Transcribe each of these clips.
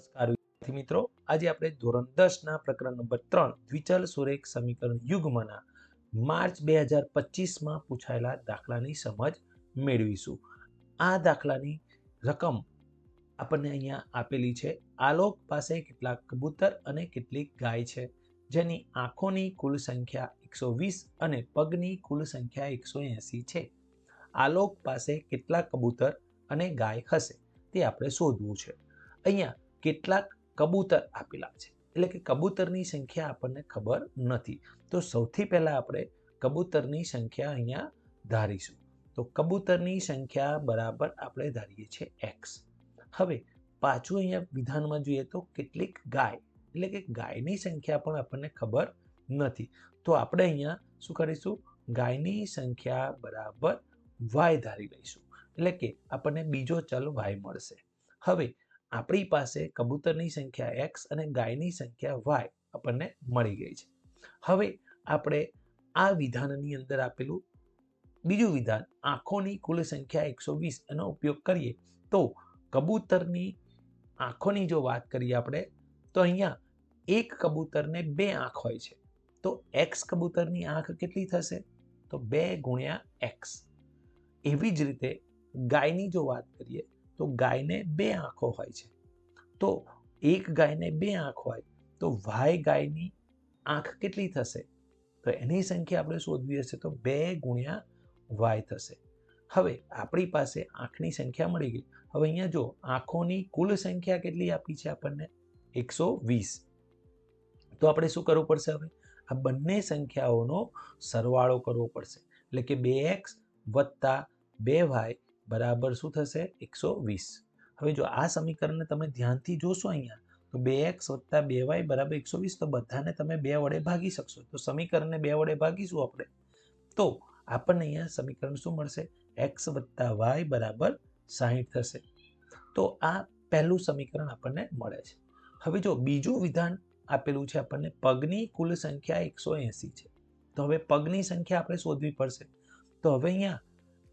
નમસ્કાર વિદ્યાર્થી મિત્રો, આજે આપણે ધોરણ 10 ના પ્રકરણ નંબર 3 દ્વિચલ સુરેખ સમીકરણ યુગ્મના માર્ચ 2025 માં પૂછાયેલા દાખલાની સમજ મેળવીશું. આ દાખલાની રકમ આપણને અહીંયા આપેલી છે. આલોક પાસે કેટલાક કબૂતર અને કેટલીક ગાય છે, જેની આંખોની કુલ સંખ્યા 120 અને પગની કુલ સંખ્યા 180 છે. આલોક પાસે કેટલા કબૂતર અને ગાય હશે તે આપણે શોધવું છે. અહીંયા કેટલાક કબૂતર આપેલા છે, એટલે કે કબૂતરની સંખ્યા આપણને ખબર નથી. તો સૌથી પહેલા આપણે કબૂતરની સંખ્યા અહીંયા ધારીશું. તો કબૂતરની સંખ્યા બરાબર આપણે ધારીએ છીએ x. હવે પાછું અહીંયા વિધાનમાં જોઈએ તો કેટલીક ગાય, એટલે કે ગાયની સંખ્યા પણ આપણને ખબર નથી. તો આપણે અહીંયા શું કરીશું? ગાયની સંખ્યા બરાબર y ધારી લઈશું, એટલે કે આપણને બીજો ચલ y મળશે. હવે આપણી પાસે કબૂતરની સંખ્યા x અને ગાયની સંખ્યા y આપણને મળી ગઈ છે. હવે આપણે આ વિધાનની અંદર આપેલું બીજું વિધાન આંખોની કુલ સંખ્યા 120 એનો ઉપયોગ કરીએ તો કબૂતરની આંખોની જો વાત કરીએ આપણે તો અહીંયા એક કબૂતરને 2 આંખ હોય છે. તો x કબૂતરની આંખ કેટલી થશે? તો 2 ગુણ્યા x. એવી જ રીતે ગાયની જો વાત કરીએ તો ગાયને 2 આંખો હોય છે. તો એક ગાયને 2 આંખ હોય તો y ગાયની આંખ કેટલી થશે? તો એની સંખ્યા આપણે શોધવી હશે તો 2 ગુણ્યા y થશે. હવે આપણી પાસે આંખની સંખ્યા મળી ગઈ. હવે અહીંયા જો આંખોની કુલ સંખ્યા કેટલી આપી છે આપણને? 120. તો આપણે શું કરવું પડશે? હવે આ બંને સંખ્યાઓનો સરવાળો કરવો પડશે, એટલે કે 2x વત્તા 2y બરાબર શું થશે? 120. હવે જો આ સમીકરણને તમે ધ્યાનથી જોશો અહીંયા તો 2x વત્તા 2y બરાબર 120, તો બધાને તમે 2 વડે ભાગી શકશો. તો સમીકરણને 2 વડે ભાગીશું આપણે તો આપણને અહીંયા સમીકરણ શું મળશે? x વત્તા y બરાબર 60 થશે. તો આ પહેલું સમીકરણ આપણને મળે છે. હવે જો બીજું વિધાન આપેલું છે આપણને પગની કુલ સંખ્યા 180 છે. તો હવે પગની સંખ્યા આપણે શોધવી પડશે. તો હવે અહીંયા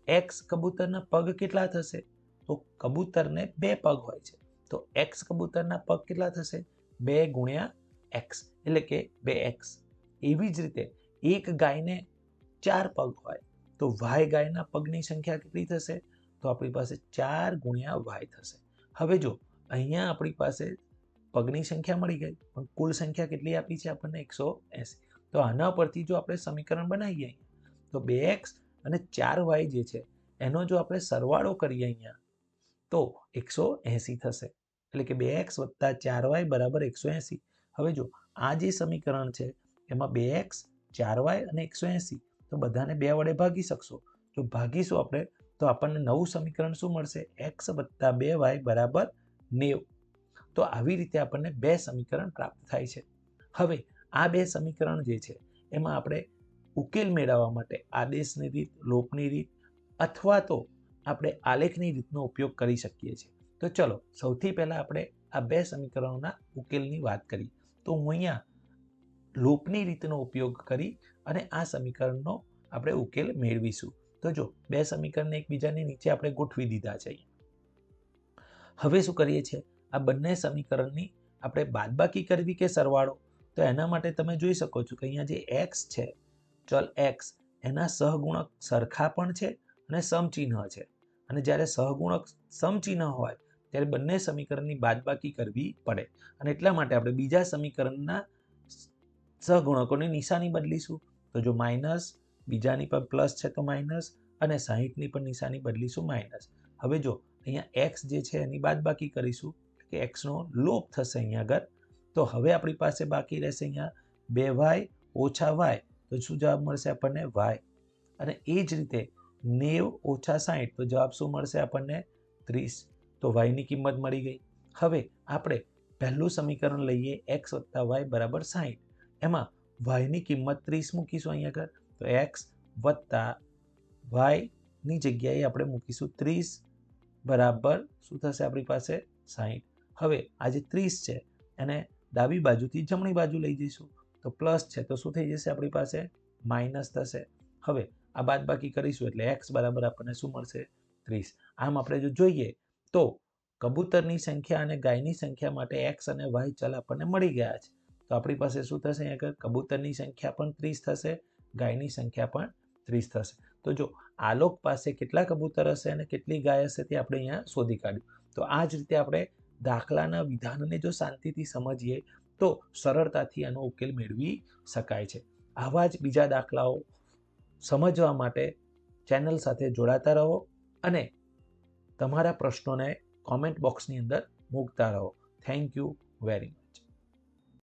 x કબૂતરના પગ કેટલા થશે? તો કબૂતરને 2 પગ હોય છે. તો x કબૂતરના પગ કેટલા થશે? 2 ગુણ્યા x, એટલે કે 2x. એવી જ રીતે એક ગાયને 4 પગ હોય તો y ગાયના પગની સંખ્યા કેટલી થશે? તો આપણી પાસે 4 ગુણ્યા y થશે. હવે જો અહીંયા આપણી પાસે પગની સંખ્યા મળી ગઈ, પણ કુલ સંખ્યા કેટલી આપી છે આપણને? 180. તો આના પરથી જો આપણે સમીકરણ બનાવીએ તો 2x અને 4y જે છે એનો જો આપણે સરવાળો કરીએ અહીંયા તો 180 થશે, એટલે કે 2x વત્તા 4y બરાબર 180. હવે જો આ જે સમીકરણ છે એમાં 2x 4y અને 180 તો બધાને 2 વડે ભાગી શકશો. જો ભાગીશું આપણે તો આપણને નવું સમીકરણ શું મળશે? x વત્તા 2y બરાબર 90. તો આવી રીતે આપણને 2 સમીકરણ પ્રાપ્ત થાય છે. હવે આ 2 સમીકરણ જે છે એમાં આપણે ઉકેલ મેળવવા માટે આદેશની રીત, લોપની રીત અથવા તો આપણે આલેખની રીતનો ઉપયોગ કરી શકીએ છીએ. તો ચલો સૌથી પહેલા આપણે આ 2 સમીકરણોના ઉકેલની વાત કરીએ. તો હું અહીંયા લોપની રીતનો ઉપયોગ કરી અને આ સમીકરણનો આપણે ઉકેલ મેળવીશું. તો જો 2 સમીકરણને એકબીજાની નીચે આપણે ગોઠવી દીધા છે. હવે શું કરીએ છીએ? આ બંને સમીકરણની આપણે બાદબાકી કરવી કે સરવાળો? તો એના માટે તમે જોઈ શકો છો કે અહીંયા જે x છે, ચલ x, એના સહગુણક સરખા પણ છે અને સમચિહ્ન છે. અને જ્યારે સહગુણક સમચિહ્ન હોય ત્યારે બંને સમીકરણની બાદબાકી કરવી પડે, અને એટલા માટે આપણે બીજા સમીકરણના સહગુણકોની નિશાની બદલીશું. તો જો માઇનસ, બીજાની પર પ્લસ છે તો માઇનસ, અને 60ની પણ નિશાની બદલીશું માઇનસ. હવે જો અહીંયા x જે છે એની બાદબાકી કરીશું કે x નો લોપ થશે અહીંયા આગળ. તો હવે આપણી પાસે બાકી રહેશે અહીંયા 2y ઓછા y. તો શું જવાબ મળશે આપણને? y. અને એ જ રીતે 90 ઓછા 60 તો જવાબ શું મળશે આપણને? 30. તો y ની કિંમત મળી ગઈ. હવે આપણે પહેલું સમીકરણ લઈએ x વત્તા y બરાબર 60. એમાં y ની કિંમત 30 મૂકીશું અહીંયા આગળ. તો x વત્તા y ની જગ્યાએ આપણે મૂકીશું 30 બરાબર શું થશે આપણી પાસે? 60. હવે આ જે 30 છે એને ડાબી બાજુથી જમણી બાજુ લઈ જઈશું તો પ્લસ છે તો શું થઈ જશે આપણી પાસે? માઇનસ થશે. હવે આ બાદબાકી કરીશું એટલે x બરાબર આપણને શું મળશે? 30. આમ આપણે જો જોઈએ તો કબૂતરની સંખ્યા અને ગાયની સંખ્યા માટે x અને y ચલ આપણને મળી ગયા છે. તો આપણી પાસે શું થશે? અહીંયા આગળ કબૂતરની સંખ્યા પણ 30 થશે, ગાયની સંખ્યા પણ 30 થશે. તો જો આલોક પાસે કેટલા કબૂતર હશે અને કેટલી ગાય હશે તે આપણે અહીંયા શોધી કાઢ્યું. તો આ જ રીતે આપણે દાખલાના વિધાનને જો શાંતિથી સમજીએ તો સરળતાથી આનો ઉકેલ મેળવી શકાય છે. આવા જ બીજા દાખલાઓ સમજવા માટે ચેનલ સાથે જોડાતા રહો અને તમારા પ્રશ્નોને કોમેન્ટ બોક્સની અંદર મૂકતા રહો. Thank you very much.